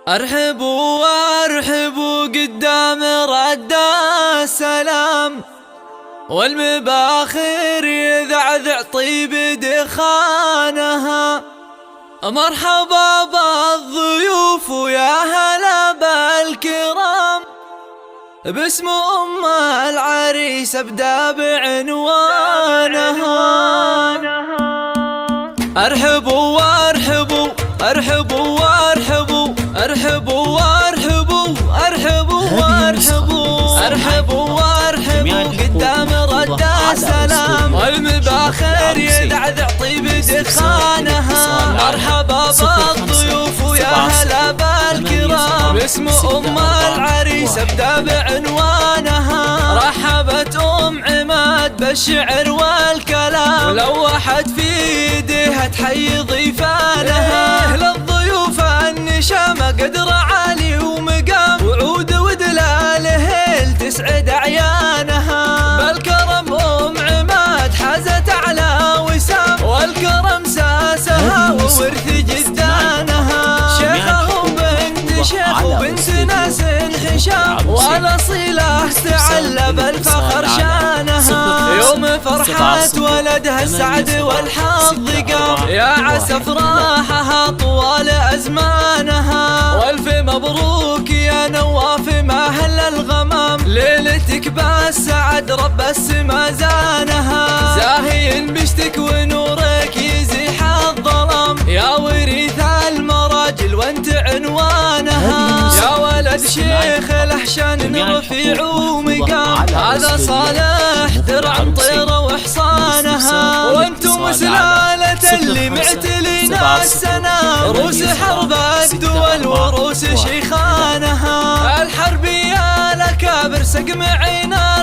ارحبوا وارحبوا قدام رد السلام، والمباخر يذعذع طيب دخانها. مرحبا بالضيوف ويا هلا بالكرام، باسم أم العريس ابدأ بعنوانها. ارحبوا وارحبوا ارحبوا وارحبوا ارحبوا وارحبوا ارحبوا وارحبوا ارحبوا وارحبوا قدام رد السلام، والمباخر يدعذع طيب دخانها. مرحبا بالضيوف ويا هلا بالكرام، باسم أم العريس ابدأ بعنوانها. رحبت أم عماد بالشعر والكلام، ولوحت في يديها تحيي ضيفانها. للضيوف النشامة قدر عالي ومقام، وعود ودلاله تسعد أعيانها. بالكرم أم عماد حازت أعلى وسام، والكرم ساسها وورث جدانها. شيخهم بنت شيخ وبنت ناس حشام، والأصيلة تعلى بالفخر شانها. يوم فرحة ولدها السعد والحظ قام، يا عسى فرحها طوال أزمانها. والف مبروك يا نواف ما هل الغمام، ليلتك بالسعد رب السما زانها. زاهي بشتك ونورك يزيح الظلام، يا وريث المراجل وانت عنوانها. يا ولد شيخ الأحشان رفيع ومقام، هذا صالح درع طيرة وحصانها. وانتم سلالة اللي معتلين السنام، روس حرب الدول وروس شيخانها. الحربية الأكابر سقم عينا